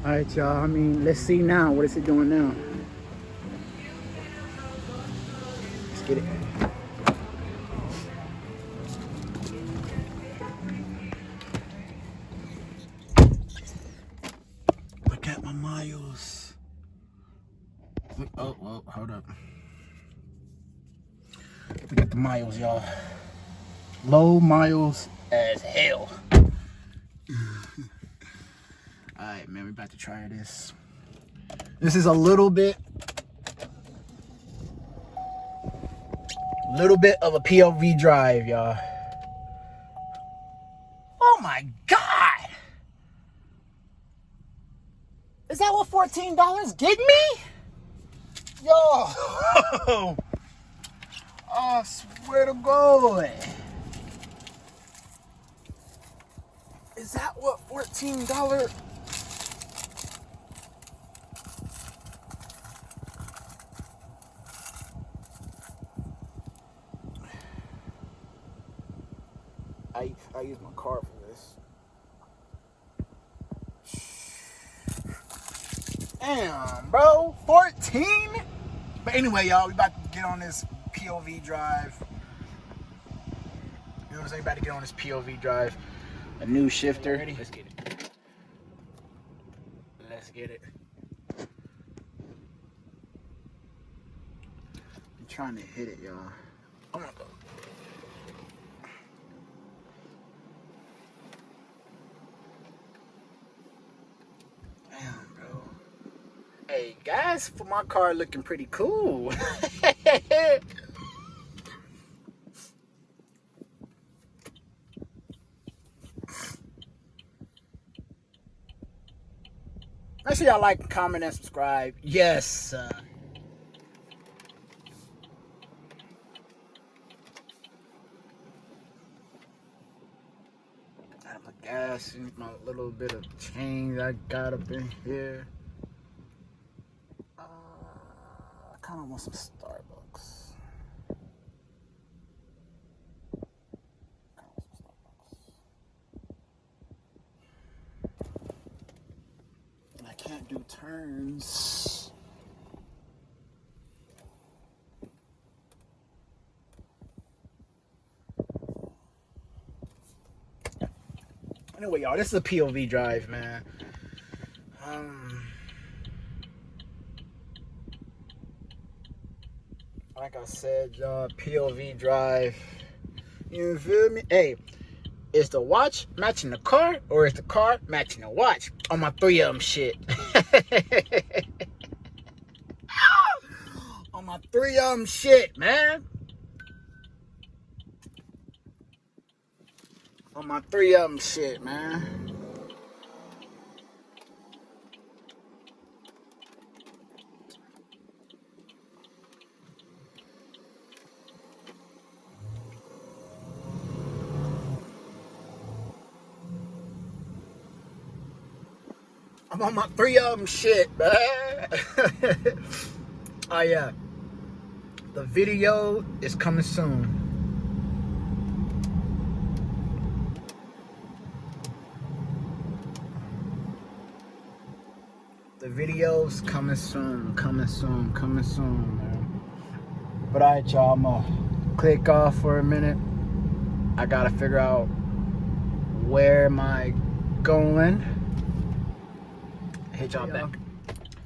All right, y'all. I mean, let's see now. What is it doing now? Let's get it. Look at my miles. Look, oh, well, hold up. Look at the miles, y'all. Low miles as hell. Alright, man, we're about to try this. This is a little bit of a POV drive, y'all. Oh my God! Is that what $14 get me? Yo! I swear to God. Is that what $14? I use my car for this. Damn, bro, 14? But anyway, y'all, we about to get on this POV drive. You know what I'm saying? About to get on this POV drive. A new shifter. Ready? Let's get it. Let's get it. I'm trying to hit it, y'all. I'm gonna go. Damn, bro. Hey, guys, for my car looking pretty cool. Make sure y'all like, comment, and subscribe. Yes. I have my gas and my little bit of change I got up in here. I kind of want some Starbucks. And I can't do turns. Anyway, y'all, this is a POV drive, man. Like I said, y'all, POV drive. You feel me? Hey, is the watch matching the car, or is the car matching the watch? On my 3 of them shit. On my 3 of them shit, man. On my 3 of them shit, man. I'm on my 3 of them shit, man. Oh, yeah. The video is coming soon. The video's coming soon, man. But alright, y'all, I'm gonna click off for a minute. I gotta figure out where am I going. Hit y'all back.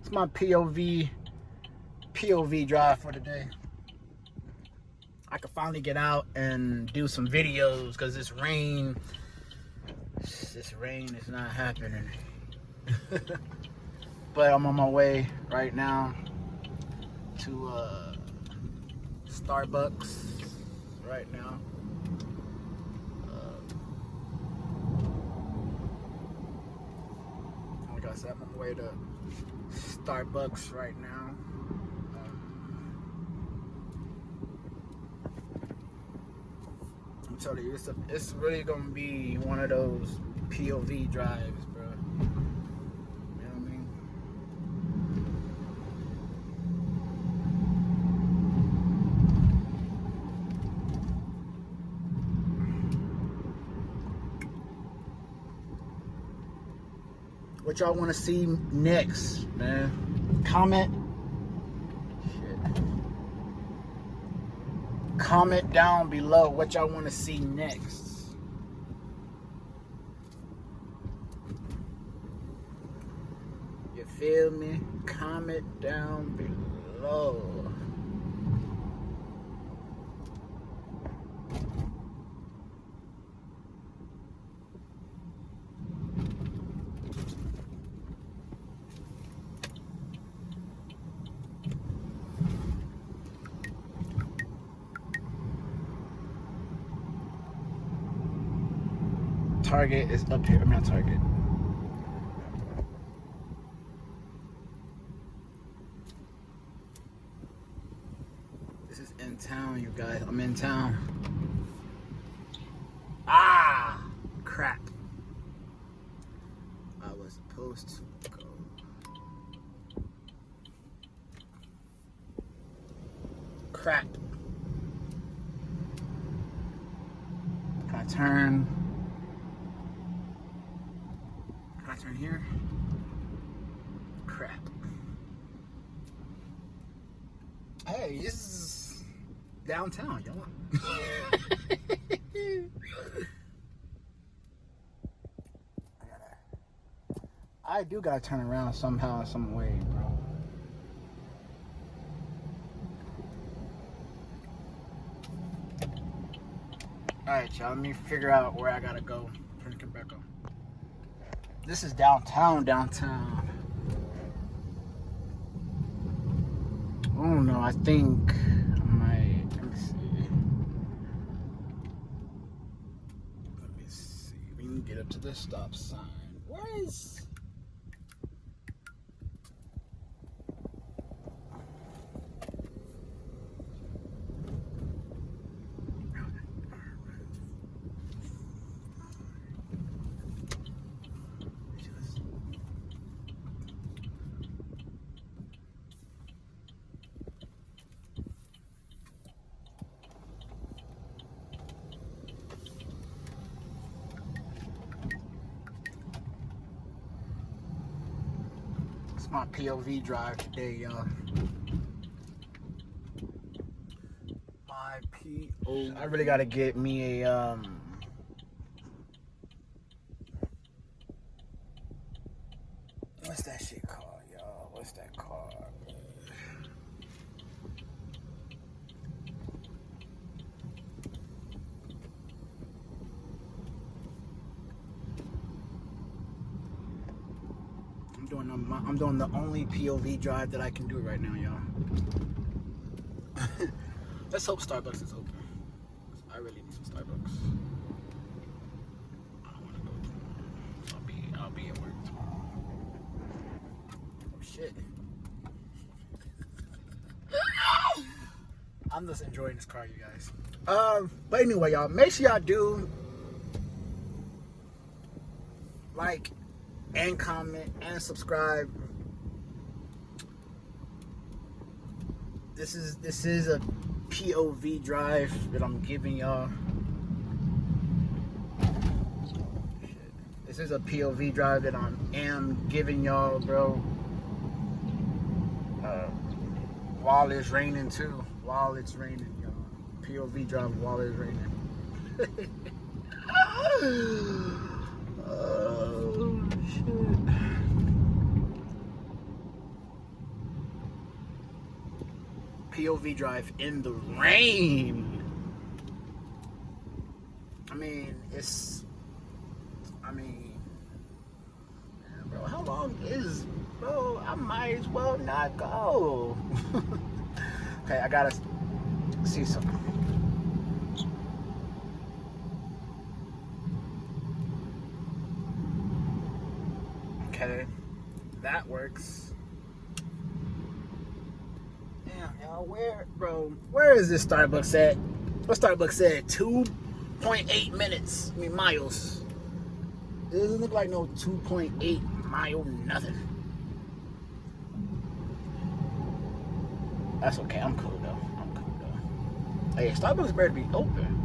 It's my POV drive for today. I could finally get out and do some videos because this rain is not happening. But I'm on my way right now to Starbucks right now. Like I said, I'm on my way to Starbucks right now. I'm telling you, it's really gonna be one of those POV drives, bro. You know what I mean? what y'all want to see next, man. Comment. Shit. Comment down below what y'all want to see next. You feel me? Comment down below. Target is up here. I'm not Target. This is in town, you guys. I'm in town. Ah, crap. I was supposed to go. Crap. Can I turn? Can I turn here? Crap. Hey, this is downtown, y'all. I do gotta turn around somehow, some way, bro. Alright, y'all, let me figure out where I gotta go. Turn the camera back on. This is downtown. Oh no, I think I might. Let me see. We can get up to this stop sign. Where is? My POV drive today, y'all. My POV. I really gotta get me a what's that shit called, y'all? What's that called? I'm doing the only POV drive that I can do right now, y'all. Let's hope Starbucks is open. I really need some Starbucks. I don't want to go tomorrow. I'll be at work tomorrow. Oh shit. I'm just enjoying this car, you guys. But anyway, y'all, make sure y'all do like and comment and subscribe. This is a POV drive that I'm giving y'all. This is a POV drive that I am giving y'all, bro. While it's raining too. While it's raining, y'all. POV drive while it's raining. Oh shit. POV drive in the rain. I mean, bro, how long is, bro? I might as well not go. Okay, I gotta see something. Okay, that works. Damn, y'all, where is this Starbucks at? What Starbucks at? 2.8 minutes. I mean, miles. It doesn't look like no 2.8 mile nothing. That's okay. I'm cool though. Hey, Starbucks better be open.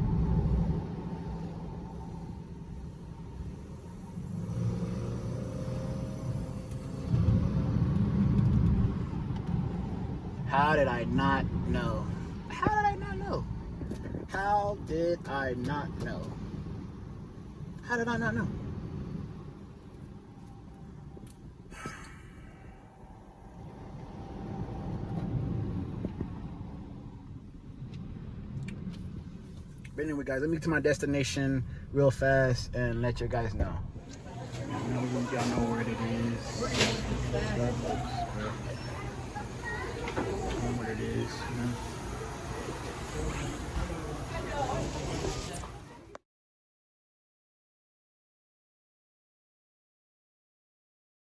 How did I not know? How did I not know? How did I not know? How did I not know? But anyway, guys, let me get to my destination real fast and let you guys know. Y'all know where it is.